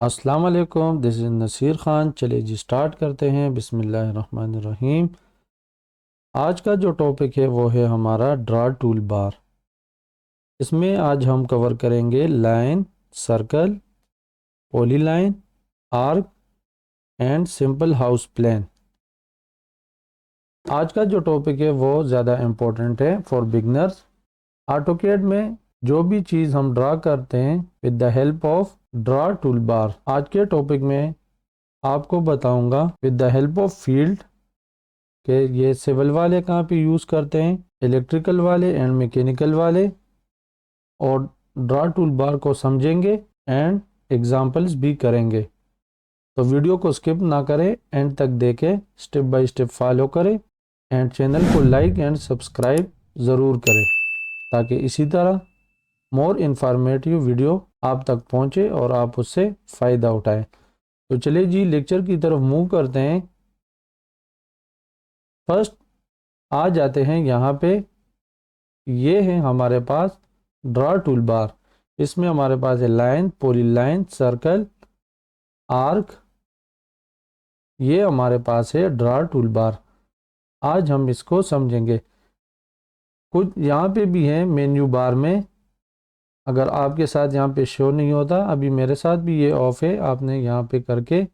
अस्सलाम वालेकुम, this is Naseer Khan. चलिए जी स्टार्ट करते हैं। बिस्मिल्लाहिर्रहमानिर्रहीम। आज का जो टॉपिक है वो है हमारा ड्रा टूल बार। इसमें आज हम कवर करेंगे line, circle, polyline, arc and simple house plan. आज का जो टॉपिक है वो ज़्यादा इम्पोर्टेंट है फॉर बिगनर्स। ऑटोकैड में जो भी चीज़ हम ड्रा करते हैं with the help of draw tool bar, आज के टॉपिक में आपको बताऊंगा with the help of field कि ये सिविल वाले कहाँ पे यूज़ करते हैं, इलेक्ट्रिकल वाले एंड मैकेनिकल वाले, और ड्रा टूल बार को समझेंगे एंड एग्जांपल्स भी करेंगे। तो वीडियो को स्किप ना करें, एंड तक देखें, स्टेप बाय स्टेप फॉलो करें एंड चैनल को लाइक एंड सब्सक्राइब ज़रूर करें ताकि इसी तरह मोर इन्फॉर्मेटिव वीडियो आप तक पहुँचे और आप उससे फ़ायदा उठाएं। तो चलिए जी लेक्चर की तरफ मूव करते हैं। फर्स्ट आ जाते हैं यहाँ पे। ये है हमारे पास ड्रा टूल बार। इसमें हमारे पास है लाइन, पॉलीलाइन, सर्कल, आर्क। ये हमारे पास है ड्रा टूल बार। आज हम इसको समझेंगे। कुछ यहाँ पे भी है मेन्यू बार में। अगर आपके साथ यहाँ पे शो नहीं होता, अभी मेरे साथ भी ये ऑफ है, आपने यहाँ पे करके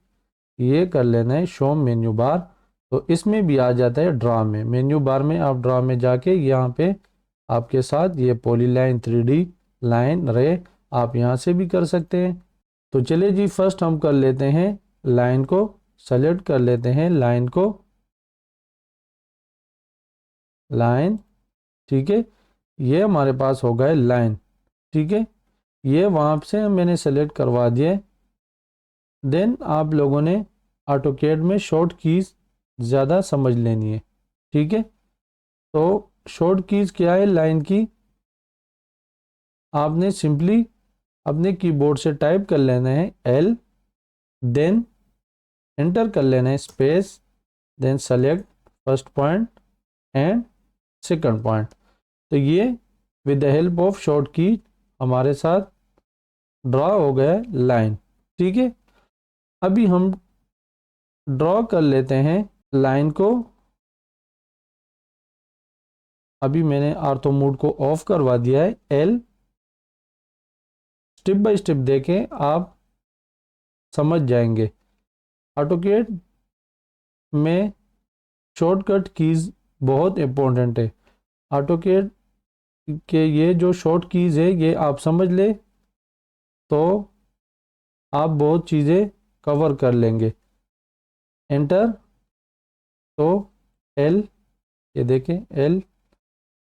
ये कर लेना है शो मेन्यू बार। तो इसमें भी आ जाता है ड्रा में। मेन्यू बार में आप ड्रा में जाके यहाँ पे आपके साथ ये पॉलीलाइन, 3D लाइन, रे आप यहाँ से भी कर सकते हैं। तो चलिए जी फर्स्ट हम कर लेते हैं लाइन को, सेलेक्ट कर लेते हैं लाइन को, लाइन। ठीक है, ये हमारे पास हो गए लाइन। ठीक है, ये वहाँ से मैंने सेलेक्ट करवा दिए। देन आप लोगों ने ऑटोकैड में शॉर्ट कीज ज़्यादा समझ लेनी है। ठीक है, तो शॉर्ट कीज क्या है लाइन की, आपने सिंपली अपने कीबोर्ड से टाइप कर लेना है L, देन एंटर कर लेना है space, then select first point and second point. तो ये with the help of short key हमारे साथ ड्रा हो गया लाइन। ठीक है, अभी हम ड्रॉ कर लेते हैं लाइन को। अभी मैंने आर्थो मोड को ऑफ करवा दिया है। L, स्टेप बाय स्टेप देखें, आप समझ जाएंगे। ऑटोकैड में शॉर्टकट कीज़ बहुत इंपॉर्टेंट है। ऑटोकैड के ये जो शॉर्ट कीज़ है ये आप समझ ले तो आप बहुत चीज़ें कवर कर लेंगे। एंटर, तो L, ये देखें L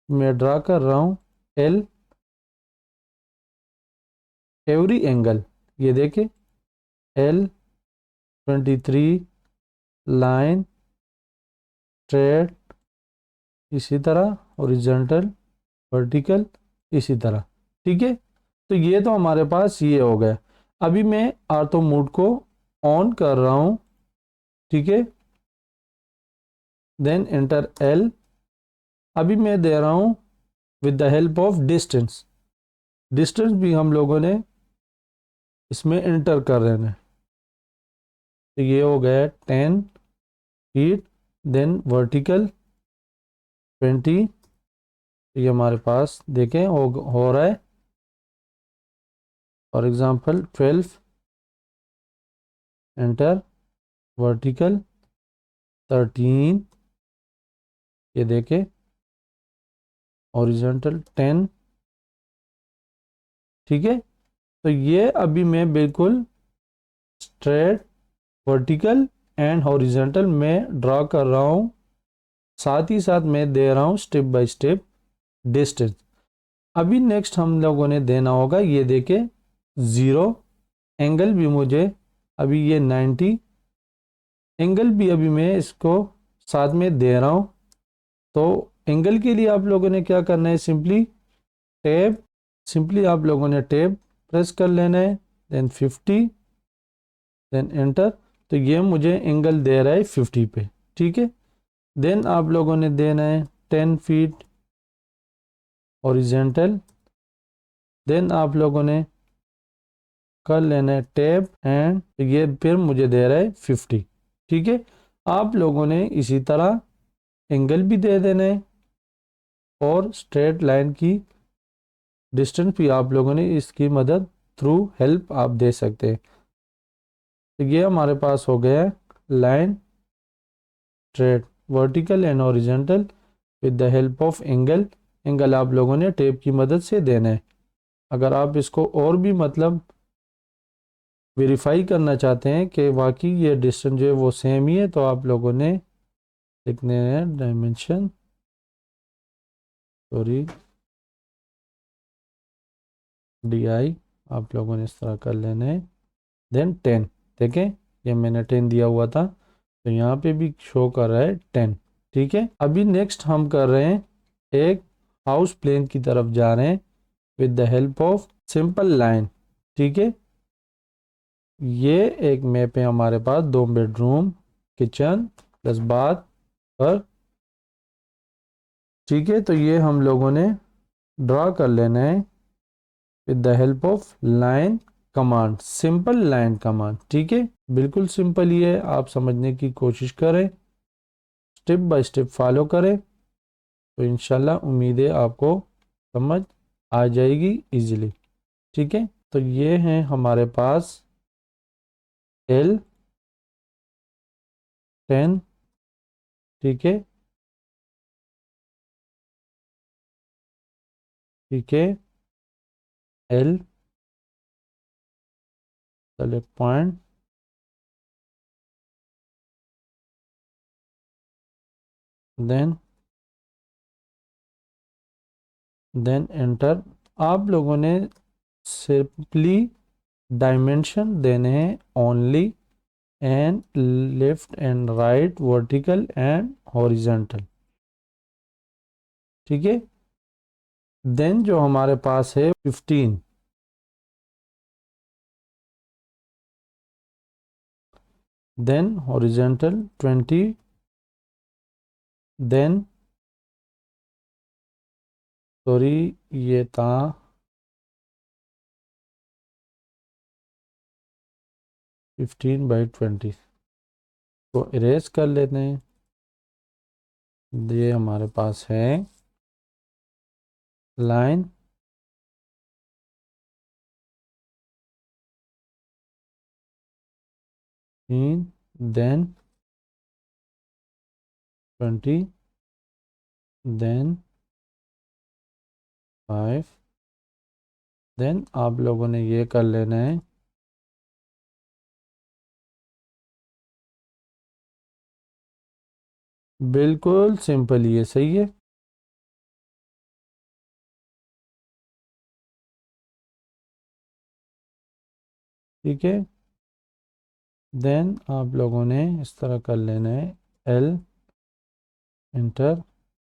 मैं ड्रा कर रहा हूँ। L एवरी एंगल, ये देखें L23 लाइन, स्ट्रेट, इसी तरह हॉरिजॉन्टल, वर्टिकल, इसी तरह। ठीक है, तो ये तो हमारे पास ये हो गया। अभी मैं आर्थो मोड को ऑन कर रहा हूँ। ठीक है, देन एंटर L। अभी मैं दे रहा हूँ with the help of distance. Distance भी हम लोगों ने इसमें एंटर कर रहे हैं। तो ये हो गया 10 फीट, देन वर्टिकल 20। ये हमारे पास देखें हो रहा है। फॉर एग्जांपल 12, एंटर, वर्टिकल 13, ये देखें हॉरिजॉन्टल 10। ठीक है, तो ये अभी मैं बिल्कुल स्ट्रेट, वर्टिकल एंड हॉरिजॉन्टल में ड्रा कर रहा हूँ। साथ ही साथ मैं दे रहा हूँ स्टेप बाय स्टेप डिस्टेंस। अभी नेक्स्ट हम लोगों ने देना होगा, ये देखे 0। एंगल भी मुझे अभी ये 90, एंगल भी अभी मैं इसको साथ में दे रहा हूँ। तो एंगल के लिए आप लोगों ने क्या करना है, टैब सिंपली आप लोगों ने टैब प्रेस कर लेना है, देन 50, देन एंटर। तो ये मुझे एंगल दे रहा है 50 पे। ठीक है, देन आप लोगों ने देना है 10 फीट हॉरिजॉन्टल, देन आप लोगों ने कर लेना है टेप एंड ये फिर मुझे दे रहा है 50। ठीक है, आप लोगों ने इसी तरह एंगल भी दे देना है और स्ट्रेट लाइन की डिस्टेंस भी आप लोगों ने इसकी मदद थ्रू हेल्प आप दे सकते हैं। तो ये हमारे पास हो गया line straight vertical and horizontal with the help of angle. Angle आप लोगों ने टेप की मदद से देना है। अगर आप इसको और भी मतलब वेरीफाई करना चाहते हैं कि वाकई ये डिस्टेंस जो है वो सेम ही है, तो आप लोगों ने लिखने हैं डायमेंशन, सॉरी DI आप लोगों ने इस तरह कर लेना है, देन 10। देखें ये मैंने 10 दिया हुआ था तो यहाँ पे भी शो कर रहा है 10। ठीक है, अभी नेक्स्ट हम कर रहे हैं एक हाउस प्लान की तरफ जा रहे हैं with the help of simple line. ठीक है, ये एक मैप है हमारे पास 2 बेडरूम किचन प्लस बाथ पर। ठीक है, तो ये हम लोगों ने ड्रा कर लेना है with the help of line command, simple line command. ठीक है, बिल्कुल सिंपल ही है, आप समझने की कोशिश करें, स्टेप बाय स्टेप फॉलो करें तो इंशाल्लाह उम्मीद है आपको समझ आ जाएगी इजीली। ठीक है, तो ये है हमारे पास L10। ठीक है, ठीक है, L select point, then enter. आप लोगों ने सिंपली डायमेंशन देने हैं only and left and right vertical and horizontal. ठीक है, देन जो हमारे पास है 15, देन हॉरिजॉन्टल 20, देन सॉरी ये था 15/20 को इरेज कर लेते हैं। ये हमारे पास है लाइन देन 20, देन 5, देन आप लोगों ने ये कर लेना है बिल्कुल सिंपल, ये सही है। ठीक है, देन आप लोगों ने इस तरह कर लेना है L इंटर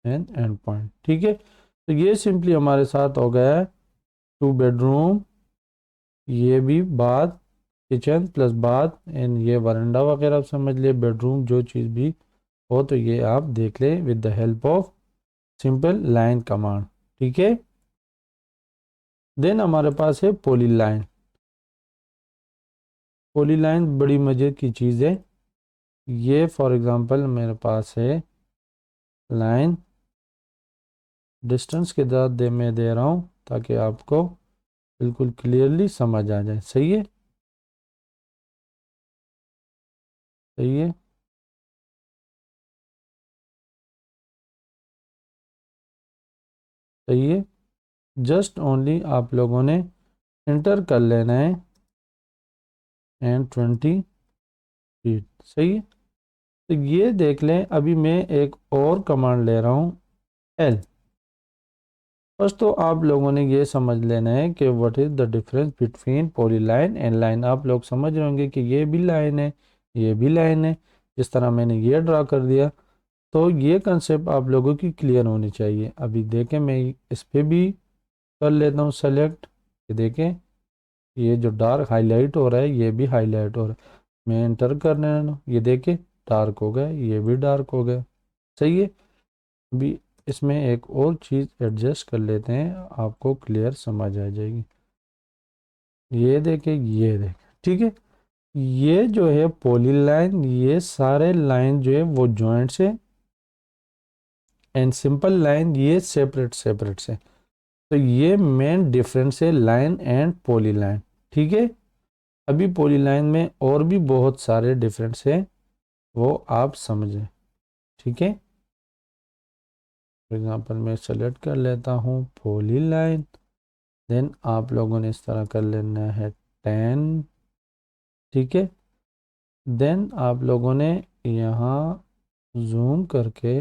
एंड पॉइंट। ठीक है, तो ये सिंपली हमारे साथ हो गया है 2 बेडरूम, ये भी bath kitchen plus bath and ये वरांडा वगैरह आप समझ लिए, बेडरूम जो चीज़ भी हो तो ये आप देख ले with the help of simple line command. ठीक है, देन हमारे पास है पॉली लाइन। पॉली लाइन बड़ी मज़े की चीज़ है। ये फॉर एग्जांपल मेरे पास है लाइन डिस्टेंस के साथ मैं दे रहा हूँ ताकि आपको बिल्कुल क्लियरली समझ आ जाए। सही है, सही है, सही है। जस्ट ओनली आप लोगों ने इंटर कर लेना है एंड 20 फीट। सही है, तो ये देख लें, अभी मैं एक और कमांड ले रहा हूँ L। फर्स्ट तो आप लोगों ने ये समझ लेना है कि what is the difference between poly line and line. आप लोग समझ रहे होंगे कि ये भी लाइन है, ये भी लाइन है, जिस तरह मैंने ये ड्रा कर दिया। तो ये कंसेप्ट आप लोगों की क्लियर होनी चाहिए। अभी देखें मैं इस पर भी कर लेता हूँ सेलेक्ट, ये देखें ये जो डार्क हाईलाइट हो रहा है ये भी हाईलाइट हो रहा है। मैं एंटर कर रहा हूँ, ये देखें डार्क हो गया, ये भी डार्क हो गया। सही है, अभी इसमें एक और चीज़ एडजस्ट कर लेते हैं, आपको क्लियर समझ आ जाएगी। ये देखे, ये देखे, ठीक है। ये जो है पॉलीलाइन, ये सारे लाइन जो है वो जॉइंट से, एंड सिंपल लाइन ये सेपरेट सेपरेट से। तो ये मेन डिफरेंस है लाइन एंड पॉलीलाइन, ठीक है। अभी पॉलीलाइन में और भी बहुत सारे डिफरेंस है, वो आप समझें, ठीक है। फॉर एग्जांपल मैं सेलेक्ट कर लेता हूँ पॉलीलाइन, देन आप लोगों ने इस तरह कर लेना है 10, ठीक है। देन आप लोगों ने यहाँ जूम करके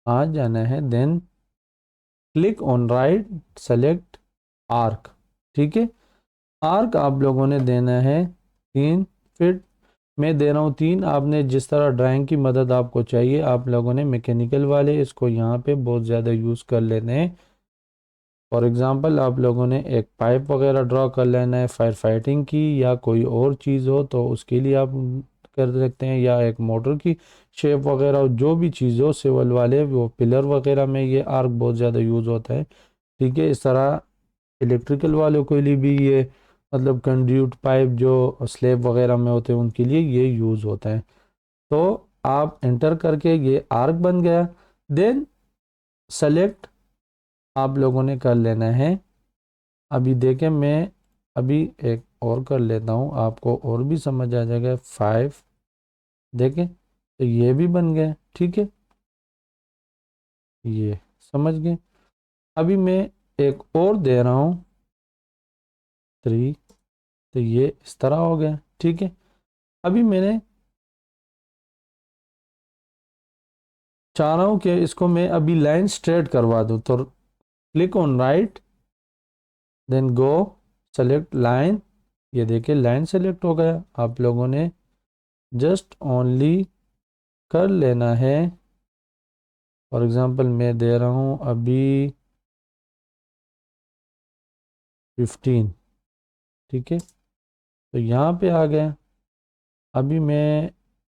आ जाना है, then click on right, select arc, ठीक है। आर्क आप लोगों ने देना है 3 फीट, मैं दे रहा हूँ 3। आपने जिस तरह ड्राइंग की मदद आपको चाहिए, आप लोगों ने मैकेनिकल वाले इसको यहाँ पे बहुत ज़्यादा यूज़ कर लेते हैं। फॉर एग्ज़ाम्पल आप लोगों ने एक पाइप वगैरह ड्रॉ कर लेना है फायर फाइटिंग की, या कोई और चीज़ हो तो उसके लिए आप कर सकते हैं, या एक मोटर की शेप वगैरह हो, जो भी चीज़ हो सिविल वाले वो पिलर वगैरह में ये आर्क बहुत ज़्यादा यूज़ होता है, ठीक है। इस तरह इलेक्ट्रिकल वालों के लिए भी ये, मतलब कंड्यूट पाइप जो स्लेब वगैरह में होते हैं उनके लिए ये यूज़ होता है। तो आप एंटर करके ये आर्क बन गया। देन सेलेक्ट आप लोगों ने कर लेना है। अभी देखें, मैं अभी एक और कर लेता हूँ, आपको और भी समझ आ जाएगा। 5 देखें, तो ये भी बन गया, ठीक है, ये समझ गए। अभी मैं एक और दे रहा हूँ 3, तो ये इस तरह हो गया, ठीक है। अभी मैंने चाह रहा हूँ कि इसको मैं अभी लाइन स्ट्रेट करवा दूँ, तो click on right, then go, select line. ये देखिए लाइन सेलेक्ट हो गया। आप लोगों ने जस्ट ओनली कर लेना है, फॉर एग्जांपल मैं दे रहा हूँ अभी 15, ठीक है। तो यहाँ पे आ गया। अभी मैं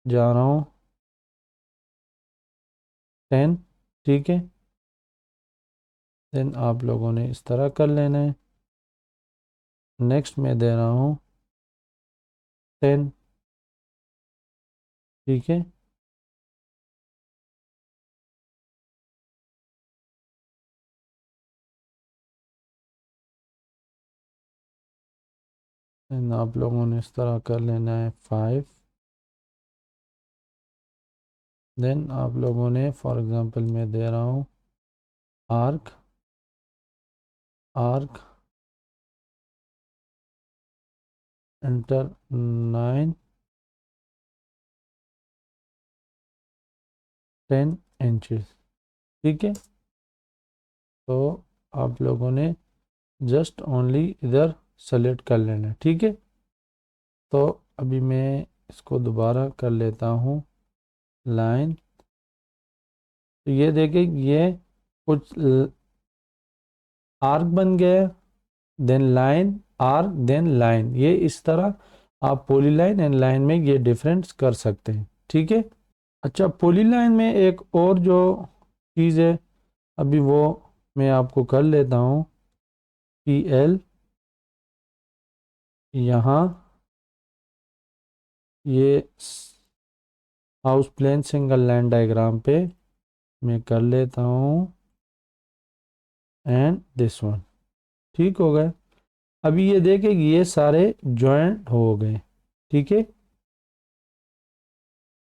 जा रहा हूँ 10, ठीक है। देन आप लोगों ने इस तरह कर लेना है। नेक्स्ट मैं दे रहा हूँ 10, ठीक है। देन आप लोगों ने इस तरह कर लेना है 5। देन आप लोगों ने, फॉर एग्जांपल मैं दे रहा हूँ आर्क, आर्क एंटर 9, 10 इंचेस, ठीक है। तो आप लोगों ने जस्ट ओनली इधर सेलेक्ट कर लेना है, ठीक है। तो अभी मैं इसको दोबारा कर लेता हूँ लाइन। तो ये देखिए, ये कुछ आर्क बन गया, then line, arc, then line. ये इस तरह आप पॉलीलाइन एंड लाइन में ये डिफरेंस कर सकते हैं, ठीक है। अच्छा, पॉलीलाइन में एक और जो चीज़ है, अभी वो मैं आपको कर लेता हूँ। PL यहाँ ये house plan single line diagram पे मैं कर लेता हूँ, एंड दिस वन, ठीक हो गए। अभी ये देखें ये सारे जॉइंट हो गए, ठीक है।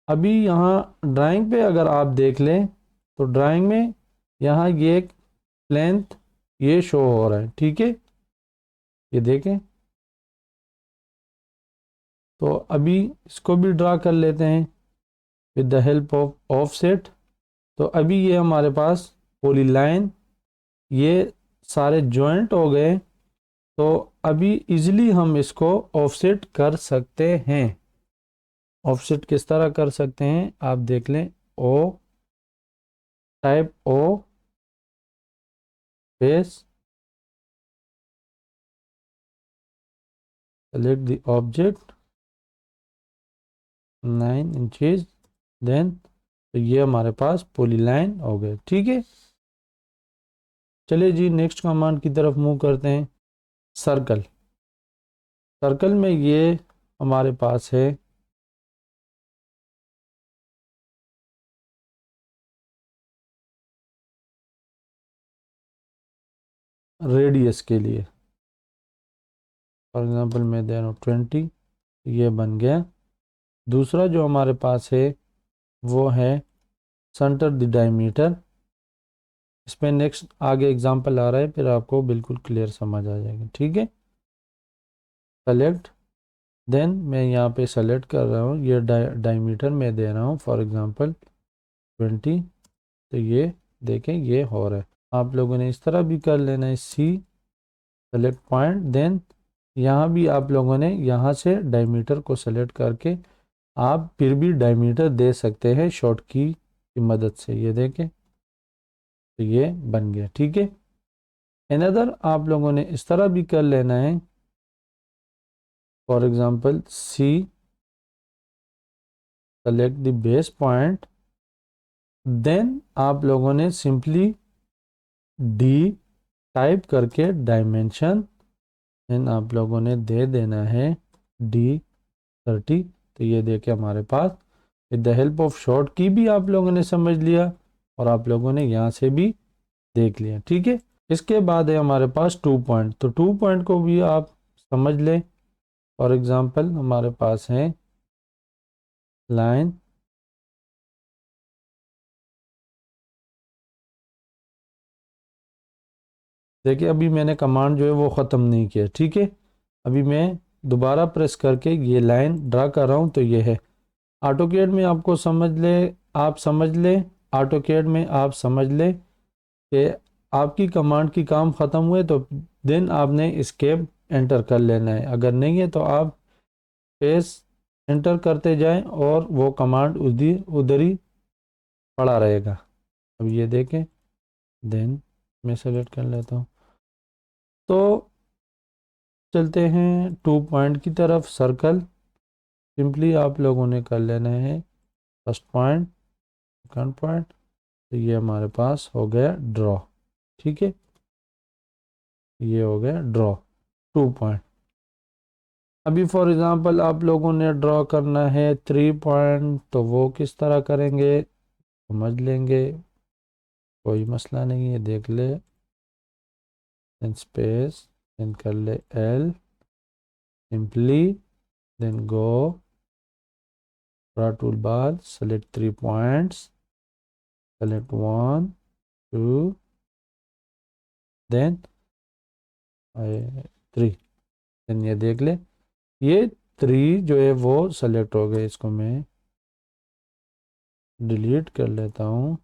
अभी यहाँ ड्राइंग पे अगर आप देख लें, तो ड्राइंग में यहाँ ये एक लेंथ ये शो हो रहा है, ठीक है। ये देखें, तो अभी इसको भी ड्रा कर लेते हैं with the help of offset. तो अभी ये हमारे पास पॉलीलाइन, ये सारे जॉइंट हो गए। तो अभी इजीली हम इसको ऑफसेट कर सकते हैं। ऑफसेट किस तरह कर सकते हैं आप देख लें। O, type O, base, select the object 9 inches, then तो ये हमारे पास पॉलीलाइन हो गए, ठीक है। चलिए जी नेक्स्ट कमांड की तरफ मूव करते हैं। सर्कल, सर्कल में ये हमारे पास है रेडियस के लिए। फॉर एग्जांपल मैं दे रहा हूँ 20, ये बन गया। दूसरा जो हमारे पास है वो है सेंटर द डायमीटर। इस पे नेक्स्ट आगे एग्जांपल आ रहा है, फिर आपको बिल्कुल क्लियर समझ आ जाएगा। ठीक है, सेलेक्ट, देन मैं यहाँ पे सेलेक्ट कर रहा हूँ, ये डायमीटर मैं दे रहा हूँ फॉर एग्जांपल 20। तो ये देखें ये हो रहा है। आप लोगों ने इस तरह भी कर लेना है, सी सेलेक्ट पॉइंट, देन यहाँ भी आप लोगों ने यहाँ से डायमीटर को सेलेक्ट करके आप फिर भी डायमीटर दे सकते हैं शॉर्ट की मदद से। ये देखें तो ये बन गया। ठीक है, अनदर आप लोगों ने इस तरह भी कर लेना है, for example C select the base point, then आप लोगों ने सिंपली डी टाइप करके डायमेंशन, देन आप लोगों ने दे देना है D30। तो ये देखे हमारे पास with the help of short की भी आप लोगों ने समझ लिया और आप लोगों ने यहाँ से भी देख लिया। ठीक है, इसके बाद है हमारे पास 2 पॉइंट। तो 2 पॉइंट को भी आप समझ लें। फॉर एग्जांपल हमारे पास है लाइन, देखिए अभी मैंने कमांड जो है वो ख़त्म नहीं किया। ठीक है, अभी मैं दोबारा प्रेस करके ये लाइन ड्रा कर रहा हूँ। तो ये है ऑटोकैड में, आपको समझ ले, आप समझ ले, ऑटोकैड में आप समझ ले कि आपकी कमांड की काम ख़त्म हुए तो देन आपने एस्केप एंटर कर लेना है। अगर नहीं है तो आप स्पेस एंटर करते जाएं और वो कमांड उधर उधर ही पड़ा रहेगा। अब ये देखें, देन मैं सेलेक्ट कर लेता हूँ। तो चलते हैं 2 पॉइंट की तरफ। सर्कल सिंपली आप लोगों ने कर लेना है फर्स्ट पॉइंट, सेकंड पॉइंट। तो ये हमारे पास हो गया ड्रॉ। ठीक है, ये हो गया ड्रॉ 2 पॉइंट। अभी फॉर एग्जांपल आप लोगों ने ड्रॉ करना है 3 पॉइंट, तो वो किस तरह करेंगे समझ लेंगे, कोई मसला नहीं है। देख ले, देन स्पेस, देन कर ले L simply, then go draw toolbar, select 3 points, select 1 2 then 3। Then ये देख ले, ये 3 जो है वो सेलेक्ट हो गए। इसको मैं डिलीट कर लेता हूँ।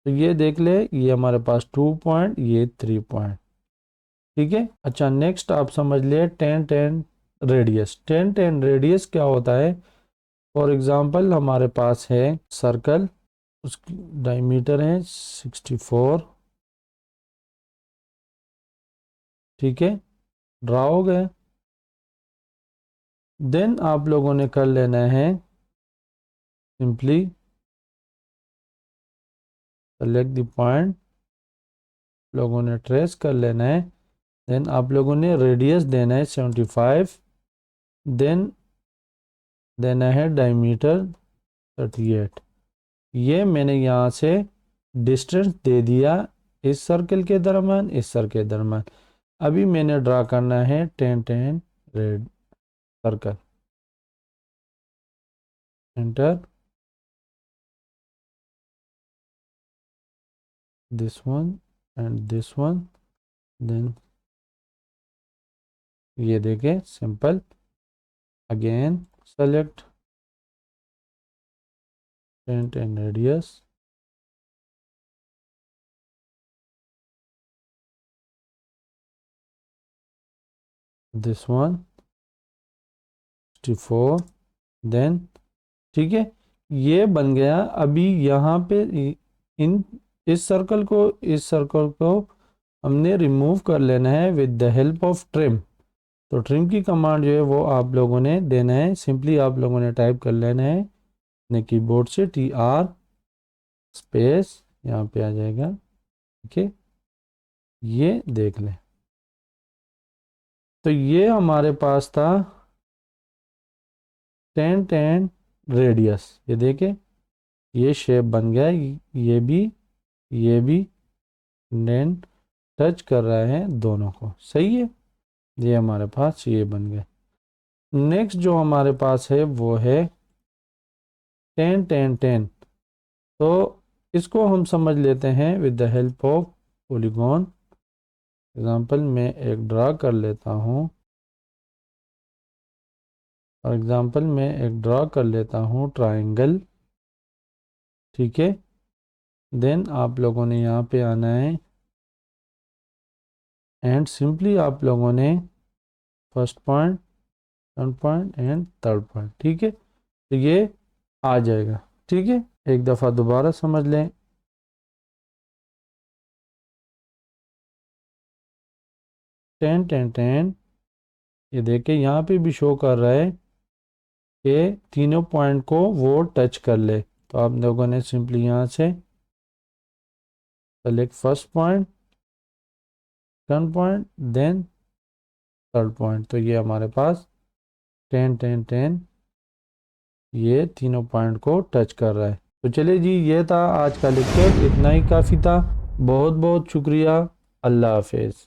तो ये देख ले, ये हमारे पास 2 पॉइंट, ये 3 पॉइंट। ठीक है, अच्छा नेक्स्ट आप समझ ले 10 रेडियस। 10 रेडियस क्या होता है? फॉर एग्जांपल हमारे पास है सर्कल, उसकी डायमीटर है 64। ठीक है, ड्रा हो गए। देन आप लोगों ने कर लेना है सिंपली सेलेक्ट द पॉइंट, लोगों ने ट्रेस कर लेना है। देन आप लोगों ने रेडियस देना है 75, देन देना है डायमीटर 38। ये मैंने यहाँ से डिस्टेंस दे दिया इस सर्कल के दरम्यान, इस सर्कल के दरम्यान। अभी मैंने ड्रा करना है 10 red circle, enter, this one and this one, then ये देखें simple, again select 10 radius, this one 64, then ठीक है, ये बन गया। अभी यहाँ पे इन इस सर्कल को हमने रिमूव कर लेना है with the help of trim. तो ट्रिम की कमांड जो है वो आप लोगों ने देना है, सिंपली आप लोगों ने टाइप कर लेना है अपने कीबोर्ड से TR स्पेस, यहाँ पे आ जाएगा। ठीक है, ये देख लें। तो ये हमारे पास था 10 10 रेडियस। ये देखें, ये शेप बन गया, ये भी देन टच कर रहा है दोनों को, सही है। ये हमारे पास ये बन गया। नेक्स्ट जो हमारे पास है वो है 10 10 10। तो इसको हम समझ लेते हैं with the help of polygon. Example मैं एक ड्रा कर लेता हूँ। फॉर एग्जाम्पल मैं एक ड्रा कर लेता हूँ ट्राइंगल, ठीक है। देन आप लोगों ने यहाँ पे आना है एंड सिंपली आप लोगों ने first point, second point and third point, ठीक है। तो ये आ जाएगा, ठीक है। एक दफ़ा दोबारा समझ लें। 10 10 10। ये देखिए यहाँ पे भी शो कर रहा है कि तीनों पॉइंट को वो टच कर ले। तो आप लोगों ने सिंपली यहाँ से select first point, second point, then third point. तो ये हमारे पास 10 10 10 ये तीनों पॉइंट को टच कर रहा है। तो चलिए जी, ये था आज का लेक्चर, इतना ही काफ़ी था। बहुत बहुत शुक्रिया। अल्लाह हाफिज़।